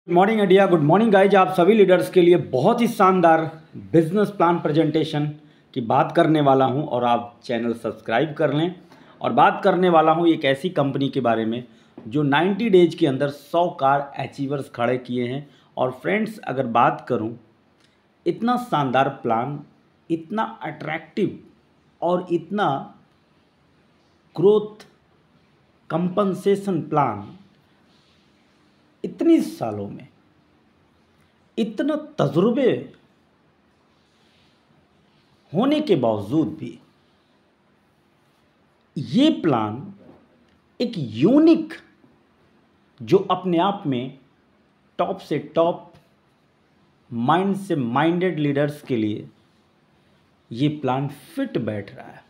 Good morning India, good morning guys. आप सभी leaders के लिए बहुत ही शानदार बिजनेस प्लान प्रेजेंटेशन की बात करने वाला हूं और आप चैनल सब्सक्राइब कर लें। और बात करने वाला हूं एक ऐसी कंपनी के बारे में जो 90 डेज के अंदर 100 कार अचीवर्स खड़े किए हैं। और फ्रेंड्स, अगर बात करूं, इतना शानदार प्लान, इतना अट्रैक्टिव और इतना ग्रोथ कंपनसेशन प्लान इतनी सालों में, इतना तजुर्बे होने के बावजूद भी ये प्लान एक यूनिक, जो अपने आप में टॉप से टॉप माइंड से माइंडेड लीडर्स के लिए ये प्लान फिट बैठ रहा है।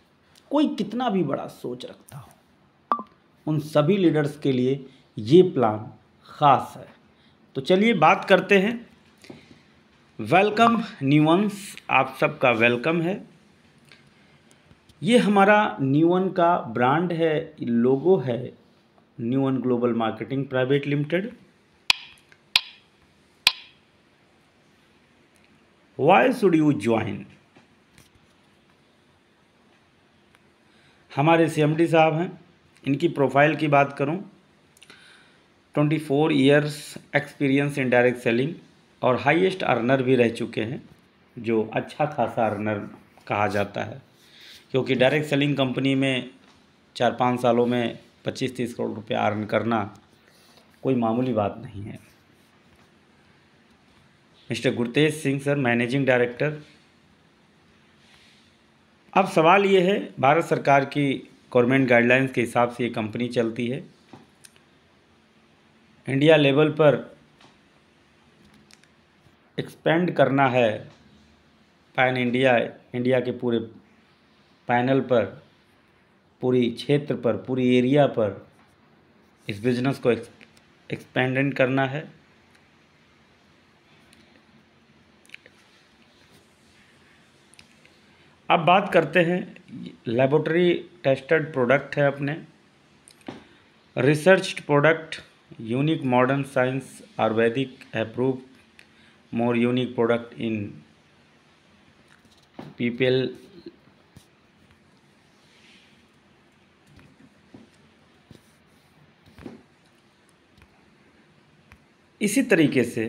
कोई कितना भी बड़ा सोच रखता हो, उन सभी लीडर्स के लिए ये प्लान ख़ास है। तो चलिए बात करते हैं। वेलकम न्यूअन्स, आप सबका वेलकम है। ये हमारा न्यूअन का ब्रांड है, लोगो है, न्यूअन global marketing private limited. Why should you join? हमारे सीएमडी साहब हैं। इनकी प्रोफाइल की बात करूं, 24 years experience in direct selling और हाईएस्ट अर्नर भी रह चुके हैं, जो अच्छा खासा अर्नर कहा जाता है, क्योंकि डायरेक्ट सेलिंग कंपनी में 4-5 सालों में 25-30 करोड़ रुपया अर्न करना कोई मामूली बात नहीं है। Mister Gurtej Singh sir, managing director. अब सवाल ये है, भारत सरकार की गवर्नमेंट गाइडलाइंस के हिसाब से ये कंपनी चलती है। इंडिया लेवल पर एक्सपेंड करना है, पैन इंडिया के पूरे पैनल पर, पूरी क्षेत्र पर, पूरी एरिया पर इस बिज़नेस को एक्सपेंडेंट करना है। अब बात करते हैं, लेबोरेटरी टेस्टेड प्रोडक्ट है अपने, researched product, unique modern science ayurvedic approve, more unique product in people. इसी तरीके से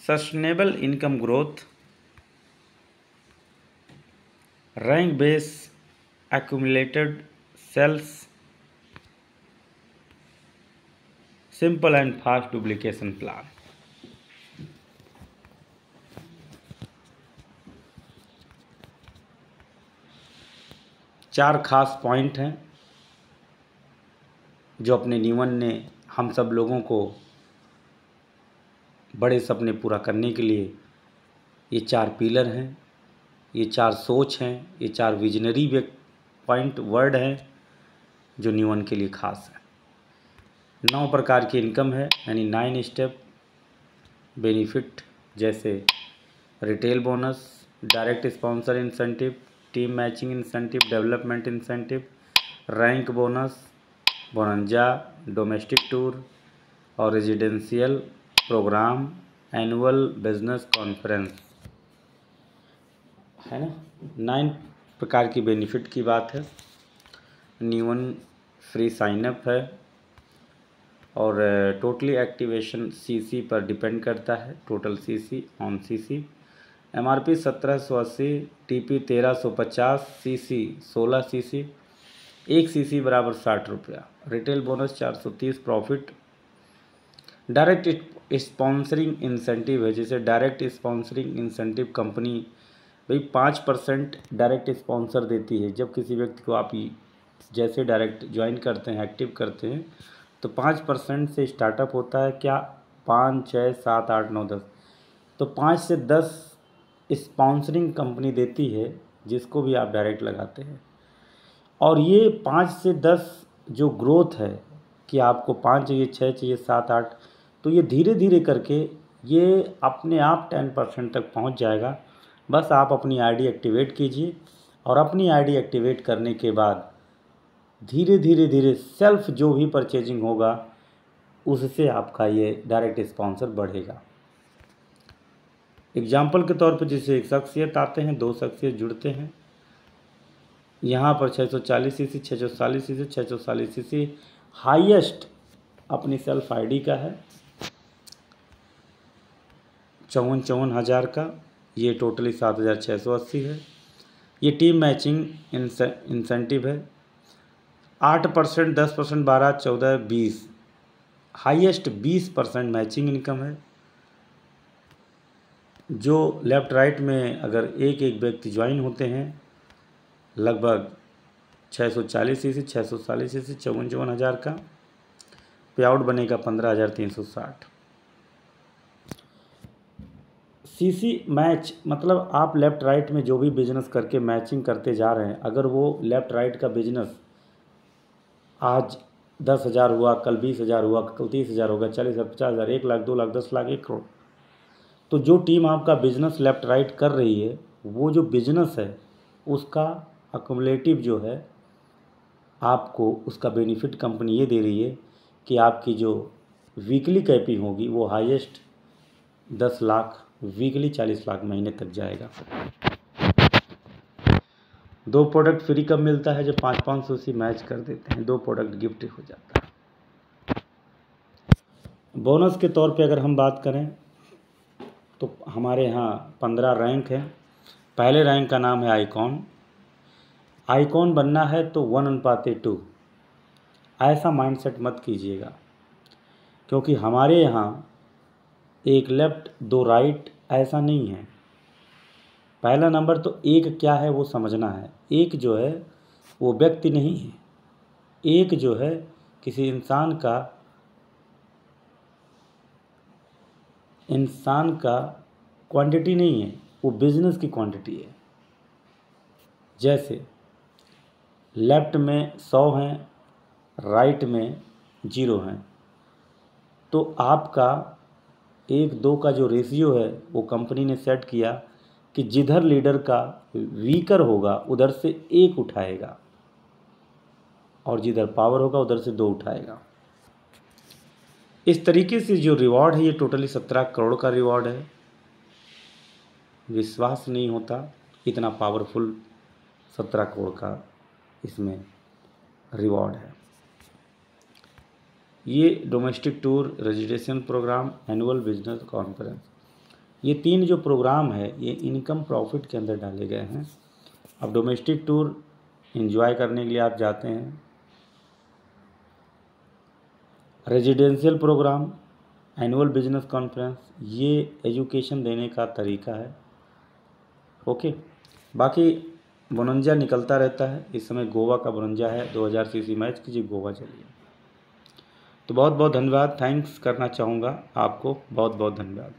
sustainable income growth, rank base accumulated sales, simple and fast duplication plan. चार खास पॉइंट हैं जो अपने न्यूअन ने हम सब लोगों को बड़े सपने पूरा करने के लिए, ये 4 पिलर हैं, ये 4 सोच हैं, ये 4 विजनरी पॉइंट वर्ड हैं जो न्यूअन के लिए खास है। 9 प्रकार की इनकम है, यानी 9 स्टेप बेनिफिट, जैसे retail bonus, direct sponsor incentive, team matching incentive, development incentive, rank bonus, bonanza, domestic tour और residential programme, annual business conference, है ना। 9 प्रकार की बेनिफिट की बात है। न्यूअन फ्री साइनअप है और टोटली एक्टिवेशन सीसी पर डिपेंड करता है, total CC on CC. MRP 1780, TP 1350, CC 16 CC, 1 CC बराबर 60 रुपया। Retail bonus 430, profit. Direct sponsoring incentive है, जैसे डायरेक्ट स्पॉन्सरिंग इंसेंटिव कंपनी भाई 5% डायरेक्ट स्पॉन्सर देती है। जब किसी व्यक्ति को आप जैसे डायरेक्ट ज्वाइन करते हैं, एक्टिव करते हैं, तो 5% से स्टार्टअप होता है। क्या? 5, 6, 7, 8, 9, 10, तो 5 से 10 स्पॉन्सरिंग कंपनी देती है, जिसको भी आप डायरेक्ट लगाते हैं। और ये 5 से 10 जो ग्रोथ है, कि आपको 5 चाहिए, 6 चाहिए, 7, 8, तो ये धीरे धीरे करके ये अपने आप 10% तक पहुंच जाएगा। बस आप अपनी आईडी एक्टिवेट कीजिए, और अपनी आईडी एक्टिवेट करने के बाद धीरे धीरे धीरे सेल्फ जो भी परचेजिंग होगा उससे आपका ये डायरेक्ट स्पॉन्सर बढ़ेगा। एग्जाम्पल के तौर पर जैसे एक शख्सियत आते हैं, 2 शख्सियत जुड़ते हैं, यहाँ पर 640 सीसी, 640 सीसी, 640 सीसी हाईएस्ट अपनी सेल्फ आईडी का है, 54 हज़ार का, ये टोटली 7,680 है। ये टीम मैचिंग इंसेंटिव है, 8%, 10%, 12, 14, 20, हाईएस्ट 20% मैचिंग इनकम है। जो लेफ़्ट राइट में अगर एक एक व्यक्ति ज्वाइन होते हैं, लगभग 640 सीसी, 640 सीसी, 54 हज़ार का पे आउट बनेगा 15,360। सीसी मैच मतलब आप लेफ़्ट राइट में जो भी बिजनेस करके मैचिंग करते जा रहे हैं, अगर वो लेफ़्ट राइट का बिजनेस आज 10,000 हुआ, कल 20,000 हुआ, कल 30,000 होगा, 40,000, 50,000, 1 लाख, 2 लाख, 10 लाख, 1 करोड़, तो जो टीम आपका बिजनेस लेफ़्ट राइट कर रही है, वो जो बिजनेस है उसका अक्युमुलेटिव जो है आपको उसका बेनिफिट कंपनी ये दे रही है कि आपकी जो वीकली कैपिंग होगी वो हाईएस्ट 10 लाख, वीकली 40 लाख महीने तक जाएगा। 2 प्रोडक्ट फ्री कब मिलता है? जब 500 से मैच कर देते हैं, 2 प्रोडक्ट गिफ्ट हो जाता है। बोनस के तौर पे अगर हम बात करें तो हमारे यहाँ 15 रैंक है। पहले रैंक का नाम है आइकॉन। आइकॉन बनना है तो 1:2। ऐसा माइंडसेट मत कीजिएगा, क्योंकि हमारे यहाँ एक लेफ़्ट 2 राइट ऐसा नहीं है। पहला नंबर तो एक क्या है वो समझना है। एक जो है वो व्यक्ति नहीं है, एक जो है किसी इंसान का क्वांटिटी नहीं है, वो बिजनेस की क्वांटिटी है। जैसे लेफ़्ट में 100 हैं, राइट में 0 हैं, तो आपका 1-2 का जो रेशियो है वो कंपनी ने सेट किया कि जिधर लीडर का वीकर होगा उधर से 1 उठाएगा और जिधर पावर होगा उधर से 2 उठाएगा। इस तरीके से जो रिवॉर्ड है ये टोटली 17 करोड़ का रिवॉर्ड है। विश्वास नहीं होता इतना पावरफुल 17 करोड़ का इसमें रिवॉर्ड है। ये domestic tour, residential programme, annual business conference, ये 3 जो प्रोग्राम है ये इनकम प्रॉफिट के अंदर डाले गए हैं। अब डोमेस्टिक टूर एंजॉय करने के लिए आप जाते हैं, residential programme, annual business conference, ये एजुकेशन देने का तरीका है। ओके, बाकी बनंजा निकलता रहता है। इस समय गोवा का बनंजा है, 2000 सीसी मैच कीजिए, गोवा चलिए। तो बहुत बहुत धन्यवाद, थैंक्स करना चाहूँगा आपको, बहुत बहुत धन्यवाद।